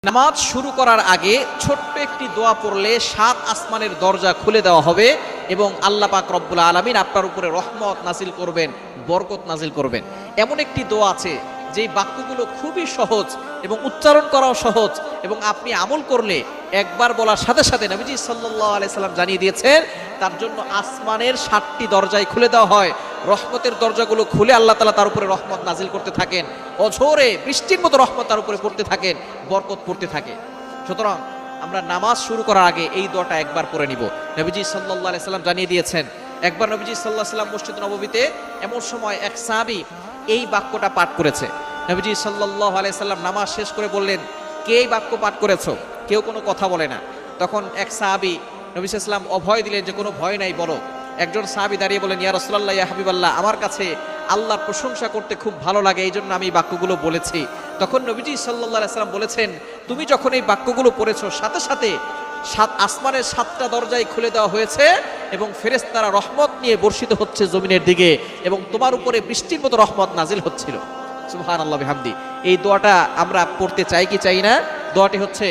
নামাজ শুরু করার আগে ছোট্ট একটি দোয়া পড়লে 7 আসমানের দরজা খুলে দেওয়া হবে এবং আল্লাহ পাক রব্বুল আলামিন আপনার উপরে রহমত নাজিল করবেন, বরকত নাজিল করবেন। এমন একটি দোয়া আছে যেই বাক্যগুলো খুবই সহজ এবং উচ্চারণ করাও সহজ এবং আপনি আমল করলে একবার বলার সাথে সাথে নবীজি সাল্লাল্লাহু আলাইহি সাল্লাম জানিয়ে দিয়েছেন তার জন্য আসমানের 7টি দরজায় খুলে দেওয়া হয়। রহমতের দরজাগুলো খুলে আল্লাহ তাআলা তার উপরে রহমত নাজিল করতে থাকেন, অঝোরে বৃষ্টির মতো রহমত তার উপরে পড়তে থাকেন, বরকত পড়তে থাকে। সুতরাং আমরা নামাজ শুরু করার আগে এই দোয়াটা একবার পড়ে নিব। নবীজি সাল্লাল্লাহু আলাইহি সাল্লাম জানিয়ে দিয়েছেন, একবার নবীজি সাল্লাল্লাহু আলাইহি সাল্লাম মসজিদ নববীতে এমন সময় এক সাহাবী এই বাক্যটা পাঠ করেছে। নবীজি সাল্লাল্লাহু আলাইহি সাল্লাম নামাজ শেষ করে বললেন, কে এই বাক্য পাঠ করেছো? কেউ কোনো কথা বলে না। তখন এক সাহাবী নবী সাল্লাল্লাহু আলাইহি সাল্লাম অভয় দিলেন যে কোনো ভয় নাই, বলো। একজন সাহাবী দাঁড়িয়ে বলেন, ইয়া রাসূলুল্লাহ, ইয়া হাবিবাল্লাহ, আমার কাছে আল্লাহর প্রশংসা করতে খুব ভালো লাগে, এই জন্য আমি এই বাক্যগুলো বলেছি। তখন নবীজি সাল্লাল্লাহু আলাইহি সাল্লাম বলেছেন, তুমি যখন এই বাক্যগুলো পড়েছো সাথে সাথে 7 আসমানের 7টা দরজাই খুলে দেওয়া হয়েছে এবং ফেরেশতারা রহমত নিয়ে বর্ষিত হচ্ছে জমিনের দিকে এবং তোমার উপরে বৃষ্টির মতো রহমত নাজিল হচ্ছিল। সুবহানাল্লাহ বিহামদি। এই দোয়াটা আমরা পড়তে চাই কি চাই না? দোয়াটি হচ্ছে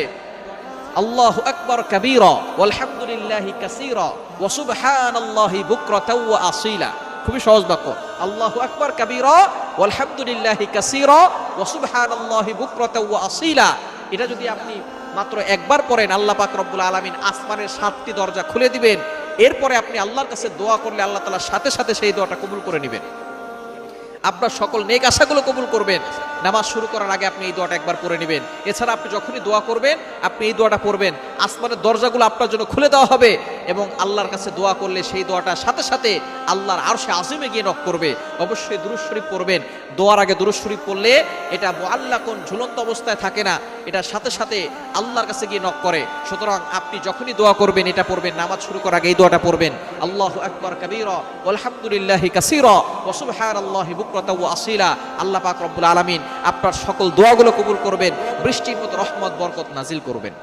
আল্লাহু আকবার কাবীরা ওয়ালহামদুলিল্লাহি কাসীরা ওয়া সুবহানাল্লাহি বুকরাতাও ওয়া আসীলা। খুবই সহজ বাক্য, আল্লাহু আকবার কাবীরা ওয়ালহামদুলিল্লাহি কাসীরা ওয়া সুবহানাল্লাহি বুকরাতাও ওয়া আসীলা। এটা যদি আপনি মাত্র একবার পড়েন, আল্লাহ পাক রব্বুল আলামিন আসমানের 7টি দরজা খুলে দিবেন। এরপরে আপনি আল্লাহর কাছে দোয়া করলে আল্লাহ তাআলা সাথে সাথে সেই দোয়াটা কবুল করে নেবেন, আপনার সকল নেক আশাগুলো কবুল করবেন। নামাজ শুরু করার আগে আপনি এই দোয়াটা একবার পড়ে নেবেন। এছাড়া আপনি যখনই দোয়া করবেন আপনি এই দোয়াটা পড়বেন, আসমানের দরজাগুলো আপনার জন্য খুলে দেওয়া হবে এবং আল্লাহর কাছে দোয়া করলে সেই দোয়াটা সাথে সাথে আল্লাহর আরশে আজিমে গিয়ে নক করবে। অবশ্যই দুরূদ শরীফ পড়বেন। দোয়ার আগে দুরূদ শরীফ পড়লে এটা মুআল্লাকুন, ঝুলন্ত অবস্থায় থাকে না, এটা সাথে সাথে আল্লাহর কাছে গিয়ে নক করে। সুতরাং আপনি যখনই দোয়া করবেন এটা পড়বেন, নামাজ শুরু করার আগে এই দোয়াটা পড়বেন, আল্লাহু আকবার কাবীরা ওয়ালহামদুলিল্লাহি কাসীরা ওয়া সুবহানাল্লাহি বুকরাতাও ওয়া আসীলা। আল্লাহ পাক রব্বুল আলামিন আপনার সকল দোয়াগুলো কবুল করবেন, বৃষ্টির মতো রহমত বরকত নাজিল করবেন।